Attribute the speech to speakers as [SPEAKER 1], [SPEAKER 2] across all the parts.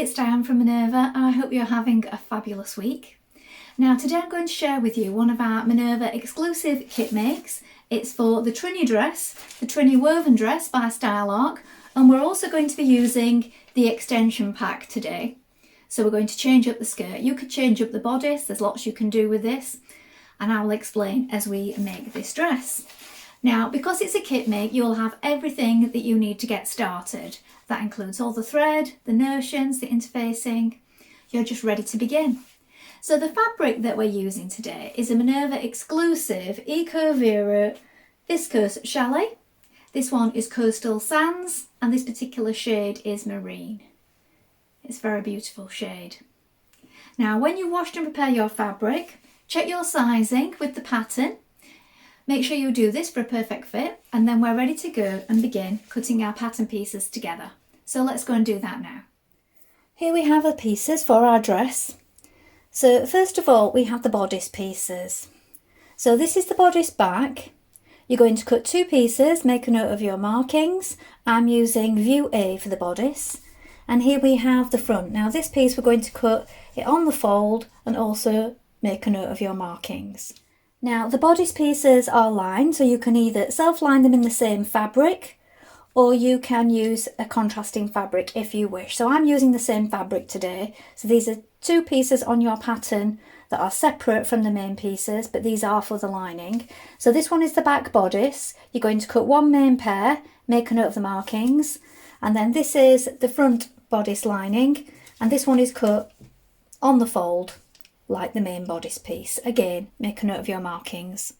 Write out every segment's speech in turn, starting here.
[SPEAKER 1] it's Dianne from Minerva. I hope you're having a fabulous week. Now today I'm going to share with you one of our Minerva exclusive kit makes. It's for the Trinnie Dress, the Trinnie Woven Dress by Style Arc, and we're also going to be using the Extension Pack today. So we're going to change up the skirt. You could change up the bodice, there's lots you can do with this, and I will explain as we make this dress. Now, because it's a kit make, you'll have everything that you need to get started. That includes all the thread, the notions, the interfacing. You're just ready to begin. So the fabric that we're using today is a Minerva exclusive Eco Vero viscose chalet. This one is Coastal Sands, and this particular shade is Marine. It's a very beautiful shade. Now, when you wash and prepare your fabric, check your sizing with the pattern. Make sure you do this for a perfect fit, and then we're ready to go and begin cutting our pattern pieces together. So let's go and do that now. Here we have the pieces for our dress. So first of all, we have the bodice pieces. So this is the bodice back. You're going to cut two pieces, make a note of your markings. I'm using view A for the bodice. And here we have the front. Now this piece we're going to cut it on the fold and also make a note of your markings. Now the bodice pieces are lined, so you can either self-line them in the same fabric or you can use a contrasting fabric if you wish. So I'm using the same fabric today. So these are two pieces on your pattern that are separate from the main pieces, but these are for the lining. So this one is the back bodice. You're going to cut one main pair, make a note of the markings, and then this is the front bodice lining, and this one is cut on the fold like the main bodice piece. Again, make a note of your markings.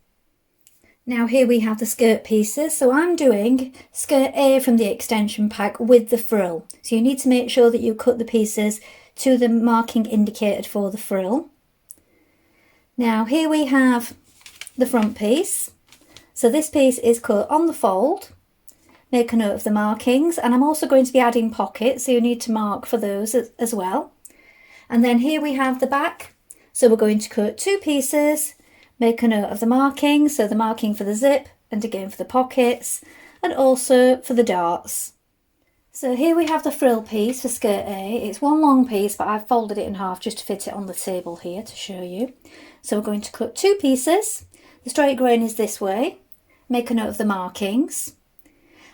[SPEAKER 1] Now here we have the skirt pieces. So I'm doing skirt A from the extension pack with the frill. So you need to make sure that you cut the pieces to the marking indicated for the frill. Now here we have the front piece. So this piece is cut on the fold. Make a note of the markings, and I'm also going to be adding pockets, so you need to mark for those as well. And then here we have the back. So we're going to cut two pieces, make a note of the marking, so the marking for the zip and again for the pockets and also for the darts. So here we have the frill piece for skirt A. It's one long piece, but I've folded it in half just to fit it on the table here to show you. So we're going to cut two pieces. The straight grain is this way. Make a note of the markings.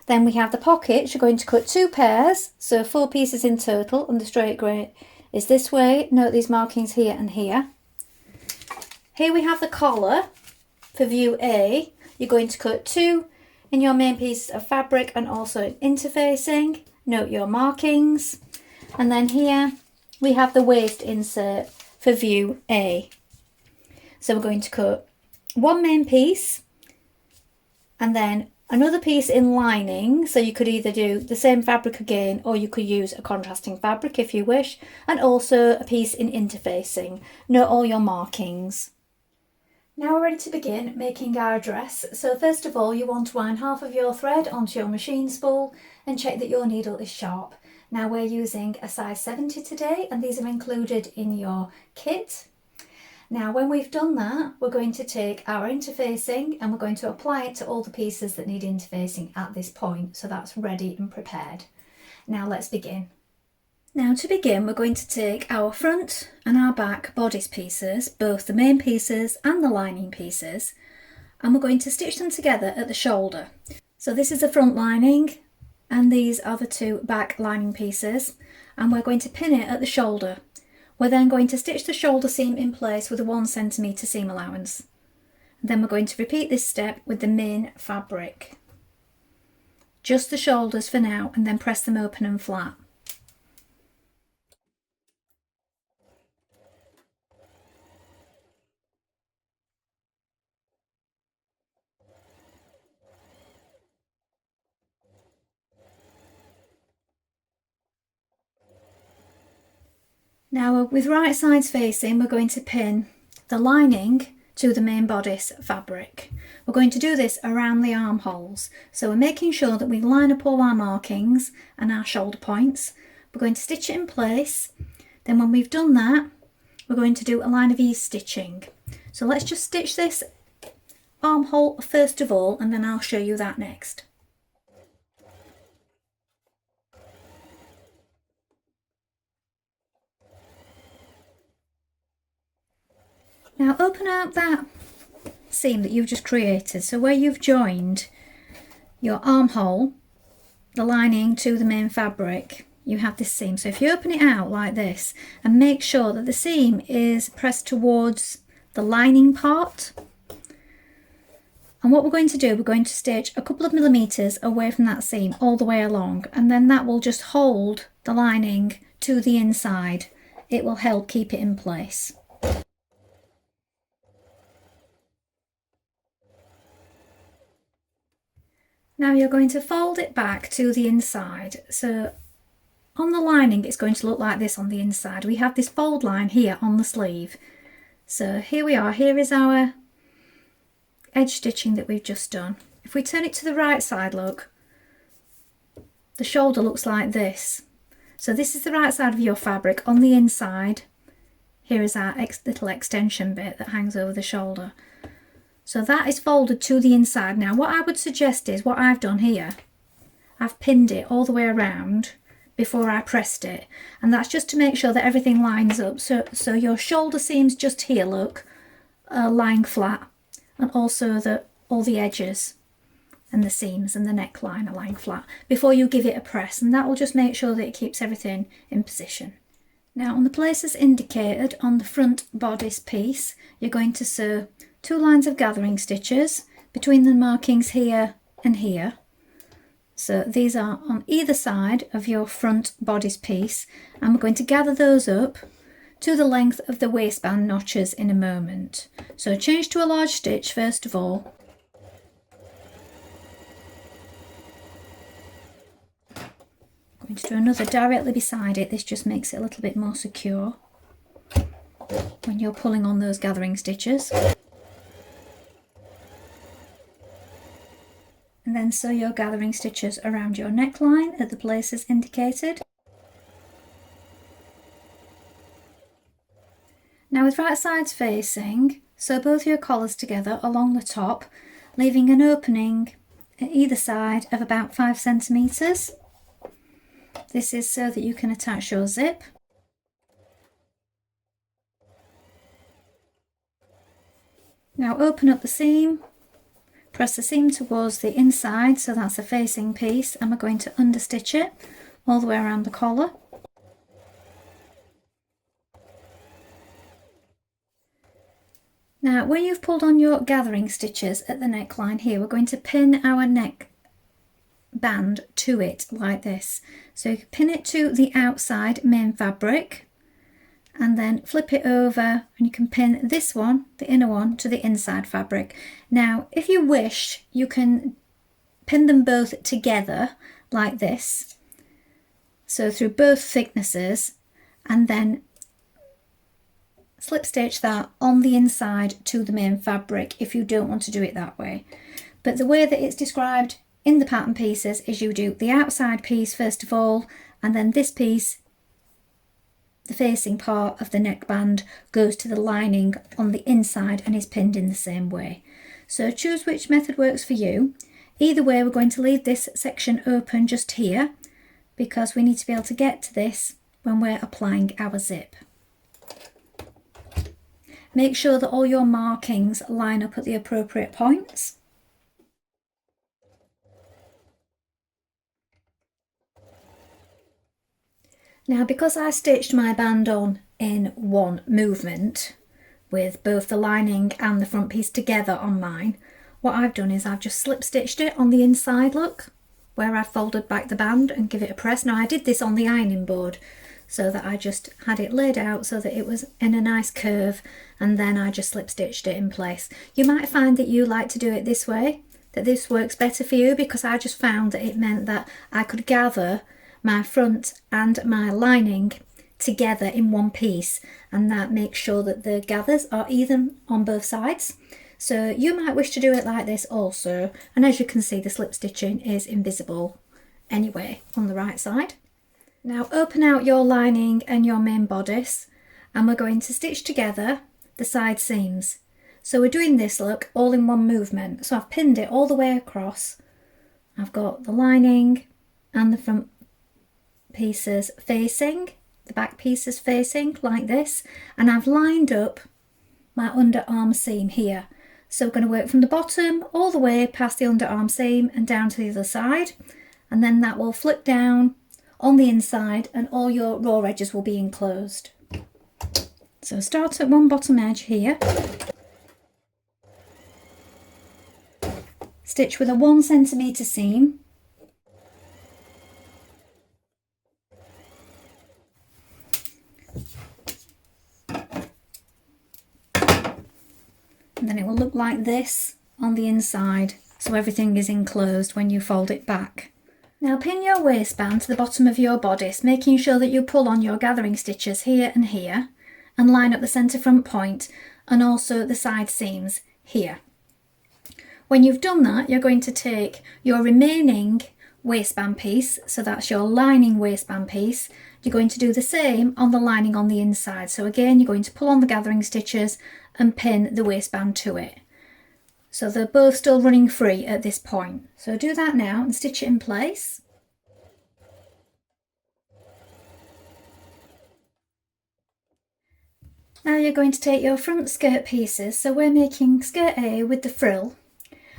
[SPEAKER 1] Then we have the pockets. You're going to cut two pairs, so 4 pieces in total, and the straight grain is this way. Note these markings here and here. Here we have the collar for view A. You're going to cut 2 in your main pieces of fabric and also interfacing. Note your markings. And then here we have the waist insert for view A. So we're going to cut one main piece and then another piece in lining, so you could either do the same fabric again or you could use a contrasting fabric if you wish, and also a piece in interfacing. Note all your markings. Now we're ready to begin making our dress. So first of all, you want to wind half of your thread onto your machine spool and check that your needle is sharp. Now we're using a size 70 today, and these are included in your kit. Now when we've done that, we're going to take our interfacing and we're going to apply it to all the pieces that need interfacing at this point. So that's ready and prepared. Now let's begin. Now to begin, we're going to take our front and our back bodice pieces, both the main pieces and the lining pieces, and we're going to stitch them together at the shoulder. So this is the front lining and these are the two back lining pieces, and we're going to pin it at the shoulder. We're then going to stitch the shoulder seam in place with a 1 cm seam allowance. And then we're going to repeat this step with the main fabric. Just the shoulders for now, and then press them open and flat. Now with right sides facing, we're going to pin the lining to the main bodice fabric. We're going to do this around the armholes. So we're making sure that we line up all our markings and our shoulder points. We're going to stitch it in place. Then when we've done that, we're going to do a line of ease stitching. So let's just stitch this armhole first of all, and then I'll show you that next. Now open out that seam that you've just created. So where you've joined your armhole, the lining to the main fabric, you have this seam. So if you open it out like this and make sure that the seam is pressed towards the lining part, and what we're going to do, we're going to stitch a couple of millimeters away from that seam all the way along, and then that will just hold the lining to the inside. It will help keep it in place. Now you're going to fold it back to the inside. So on the lining it's going to look like this on the inside. We have this fold line here on the sleeve. So here we are, here is our edge stitching that we've just done. If we turn it to the right side, look, the shoulder looks like this. So this is the right side of your fabric. On the inside, here is our little extension bit that hangs over the shoulder. So that is folded to the inside. Now what I would suggest is, what I've done here, I've pinned it all the way around before I pressed it, and that's just to make sure that everything lines up. So your shoulder seams just here, look, are lying flat, and also that all the edges and the seams and the neckline are lying flat before you give it a press, and that will just make sure that it keeps everything in position. Now on the places indicated on the front bodice piece, you're going to sew 2 lines of gathering stitches between the markings here and here. So these are on either side of your front bodice piece, and we're going to gather those up to the length of the waistband notches in a moment. So change to a large stitch first of all. I'm going to do another directly beside it. This just makes it a little bit more secure when you're pulling on those gathering stitches. And then sew your gathering stitches around your neckline at the places indicated. Now with right sides facing, sew both your collars together along the top, leaving an opening at either side of about 5 centimeters. This is so that you can attach your zip. Now open up the seam, press the seam towards the inside, so that's the facing piece, and we're going to understitch it all the way around the collar. Now when you've pulled on your gathering stitches at the neckline here, we're going to pin our neck band to it like this. So you can pin it to the outside main fabric and then flip it over, and you can pin this one, the inner one, to the inside fabric. Now if you wish, you can pin them both together like this, so through both thicknesses, and then slip stitch that on the inside to the main fabric if you don't want to do it that way. But the way that it's described in the pattern pieces is you do the outside piece first of all, and then this piece, the facing part of the neckband, goes to the lining on the inside and is pinned in the same way. So choose which method works for you. Either way, we're going to leave this section open just here because we need to be able to get to this when we're applying our zip. Make sure that all your markings line up at the appropriate points. Now because I stitched my band on in one movement with both the lining and the front piece together on mine, what I've done is I've just slip stitched it on the inside, look, where I folded back the band and give it a press. Now I did this on the ironing board so that I just had it laid out so that it was in a nice curve, and then I just slip stitched it in place. You might find that you like to do it this way, that this works better for you, because I just found that it meant that I could gather my front and my lining together in one piece, and that makes sure that the gathers are even on both sides. So you might wish to do it like this also, and as you can see, the slip stitching is invisible anyway on the right side. Now open out your lining and your main bodice, and we're going to stitch together the side seams. So we're doing this, look, all in one movement. So I've pinned it all the way across. I've got the lining and the front pieces facing, the back pieces facing like this, and I've lined up my underarm seam here. So we're going to work from the bottom all the way past the underarm seam and down to the other side, and then that will flip down on the inside and all your raw edges will be enclosed. So start at one bottom edge here, stitch with a 1 centimetre seam, and then it will look like this on the inside, so everything is enclosed when you fold it back. Now pin your waistband to the bottom of your bodice, making sure that you pull on your gathering stitches here and here, and line up the centre front point and also the side seams here. When you've done that, you're going to take your remaining waistband piece, so that's your lining waistband piece, you're going to do the same on the lining on the inside. So again, you're going to pull on the gathering stitches and pin the waistband to it. So they're both still running free at this point. So do that now and stitch it in place. Now you're going to take your front skirt pieces. So we're making skirt A with the frill,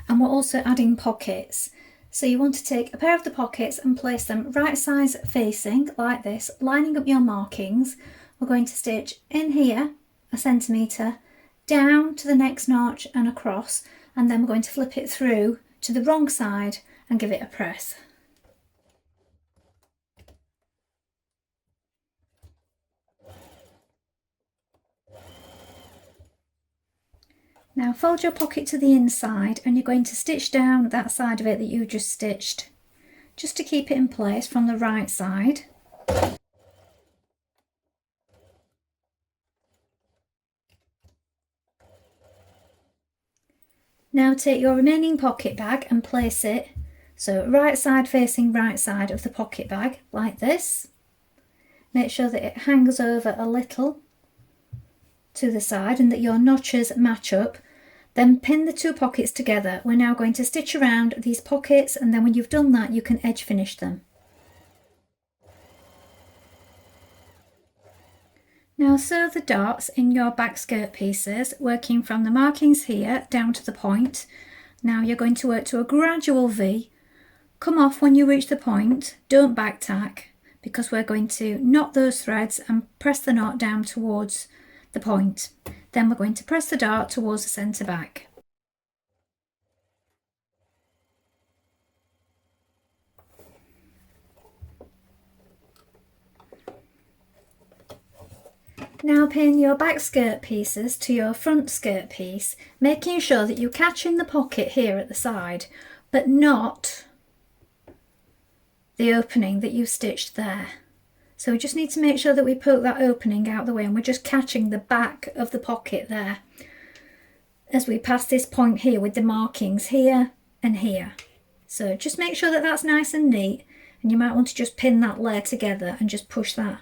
[SPEAKER 1] and we're also adding pockets. So you want to take a pair of the pockets and place them right sides facing like this, lining up your markings. We're going to stitch in here 1 centimetre, down to the next notch and across, and then we're going to flip it through to the wrong side and give it a press. Now fold your pocket to the inside and you're going to stitch down that side of it that you just stitched, just to keep it in place from the right side. Now take your remaining pocket bag and place it, so right side facing right side of the pocket bag, like this. Make sure that it hangs over a little to the side and that your notches match up. Then pin the two pockets together. We're now going to stitch around these pockets, and then when you've done that you can edge finish them. Now sew the darts in your back skirt pieces, working from the markings here down to the point. Now you're going to work to a gradual V. Come off when you reach the point, don't back tack, because we're going to knot those threads and press the knot down towards the point. Then we're going to press the dart towards the centre back. Now pin your back skirt pieces to your front skirt piece, making sure that you catch in the pocket here at the side, but not the opening that you stitched there. So we just need to make sure that we poke that opening out the way, and we're just catching the back of the pocket there as we pass this point here with the markings here and here. So just make sure that that's nice and neat, and you might want to just pin that layer together and just push that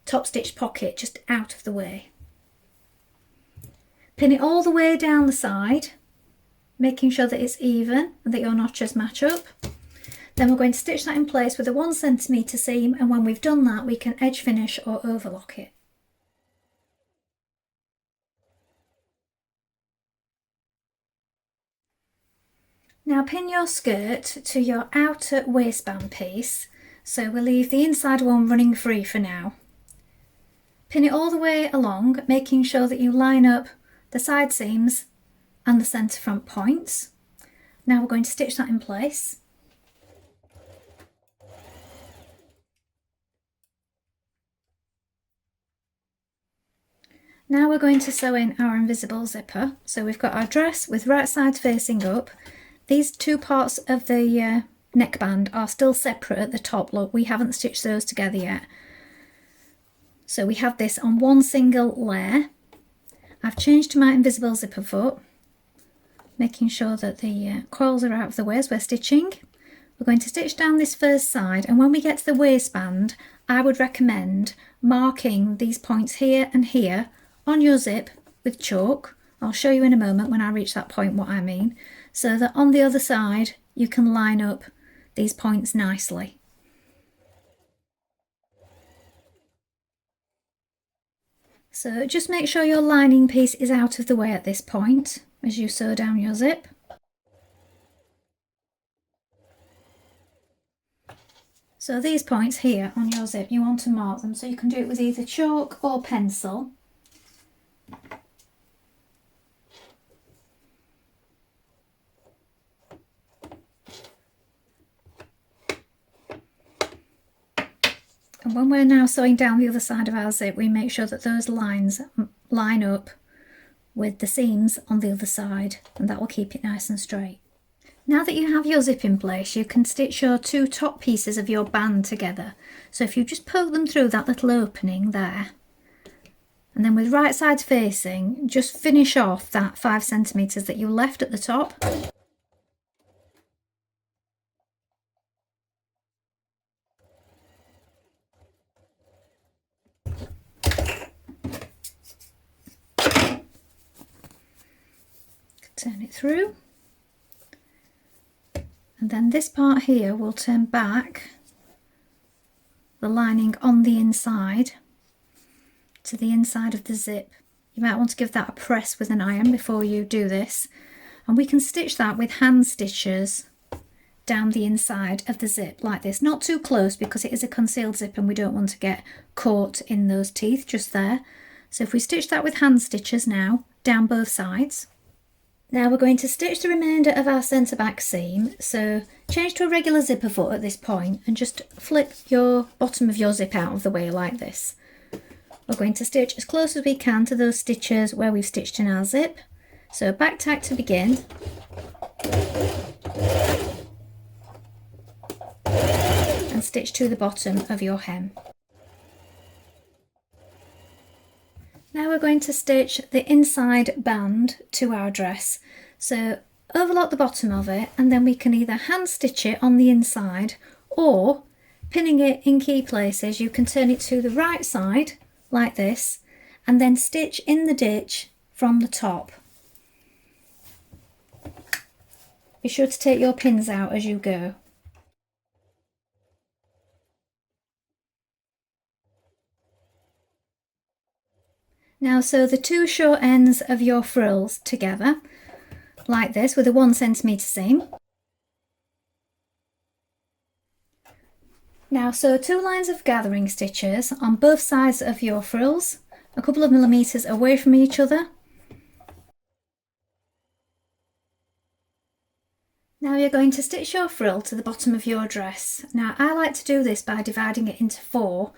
[SPEAKER 1] top stitched pocket just out of the way. Pin it all the way down the side, making sure that it's even and that your notches match up. Then we're going to stitch that in place with a 1 centimetre seam, and when we've done that we can edge finish or overlock it. Now pin your skirt to your outer waistband piece, so we'll leave the inside one running free for now. Pin it all the way along, making sure that you line up the side seams and the centre front points. Now we're going to stitch that in place. Now we're going to sew in our invisible zipper. So we've got our dress with right sides facing up. These two parts of the neckband are still separate at the top. Look, we haven't stitched those together yet. So we have this on one single layer. I've changed to my invisible zipper foot, making sure that the coils are out of the way as we're stitching. We're going to stitch down this first side, and when we get to the waistband, I would recommend marking these points here and here on your zip with chalk. I'll show you in a moment when I reach that point what I mean, so that on the other side you can line up these points nicely. So just make sure your lining piece is out of the way at this point as you sew down your zip. So these points here on your zip, you want to mark them, so you can do it with either chalk or pencil. And when we're now sewing down the other side of our zip, we make sure that those lines line up with the seams on the other side, and that will keep it nice and straight. Now that you have your zip in place, you can stitch your two top pieces of your band together. So if you just poke them through that little opening there, and then with right sides facing, just finish off that 5 centimetres that you left at the top. Turn it through. And then this part here will turn back the lining on the inside to the inside of the zip. You might want to give that a press with an iron before you do this. And we can stitch that with hand stitches down the inside of the zip like this. Not too close because it is a concealed zip and we don't want to get caught in those teeth just there. So if we stitch that with hand stitches now, down both sides. Now we're going to stitch the remainder of our centre back seam, so change to a regular zipper foot at this point and just flip your bottom of your zip out of the way like this. We're going to stitch as close as we can to those stitches where we've stitched in our zip. So back tack to begin. And stitch to the bottom of your hem. Now we're going to stitch the inside band to our dress. So overlock the bottom of it and then we can either hand stitch it on the inside or pinning it in key places, you can turn it to the right side like this and then stitch in the ditch from the top. Be sure to take your pins out as you go. Now sew the two short ends of your frills together like this with a 1 centimetre seam. Now sew 2 lines of gathering stitches on both sides of your frills, a couple of millimetres away from each other. Now you're going to stitch your frill to the bottom of your dress. Now I like to do this by dividing it into 4.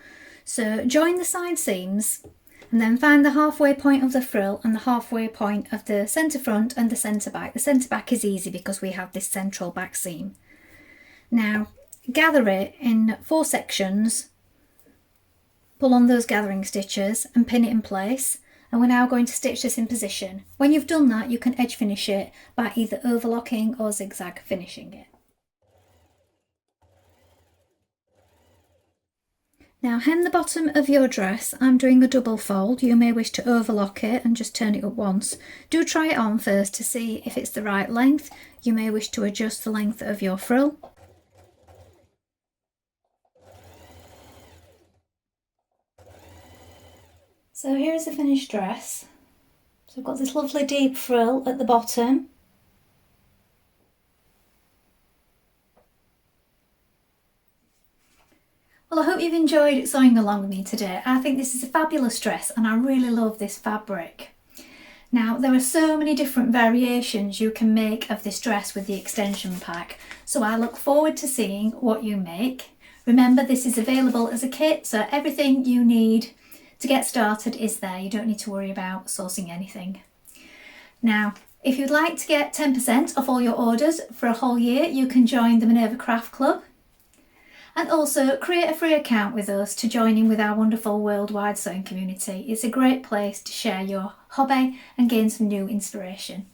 [SPEAKER 1] So join the side seams and then find the halfway point of the frill and the halfway point of the centre front and the centre back. The centre back is easy because we have this central back seam. Now gather it in 4 sections, pull on those gathering stitches and pin it in place, and we're now going to stitch this in position. When you've done that, you can edge finish it by either overlocking or zigzag finishing it. Now hem the bottom of your dress. I'm doing a double fold. You may wish to overlock it and just turn it up once. Do try it on first to see if it's the right length. You may wish to adjust the length of your frill. So here is the finished dress. So I've got this lovely deep frill at the bottom. Well, I hope you've enjoyed sewing along with me today. I think this is a fabulous dress and I really love this fabric. Now, there are so many different variations you can make of this dress with the extension pack, so I look forward to seeing what you make. Remember, this is available as a kit, so everything you need to get started is there. You don't need to worry about sourcing anything. Now, if you'd like to get 10% off all your orders for a whole year, you can join the Minerva Craft Club. And also create a free account with us to join in with our wonderful worldwide sewing community. It's a great place to share your hobby and gain some new inspiration.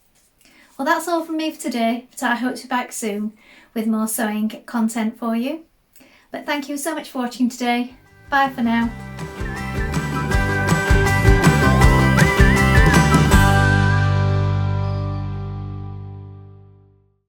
[SPEAKER 1] Well, that's all from me for today, but I hope to be back soon with more sewing content for you. But thank you so much for watching today. Bye for now.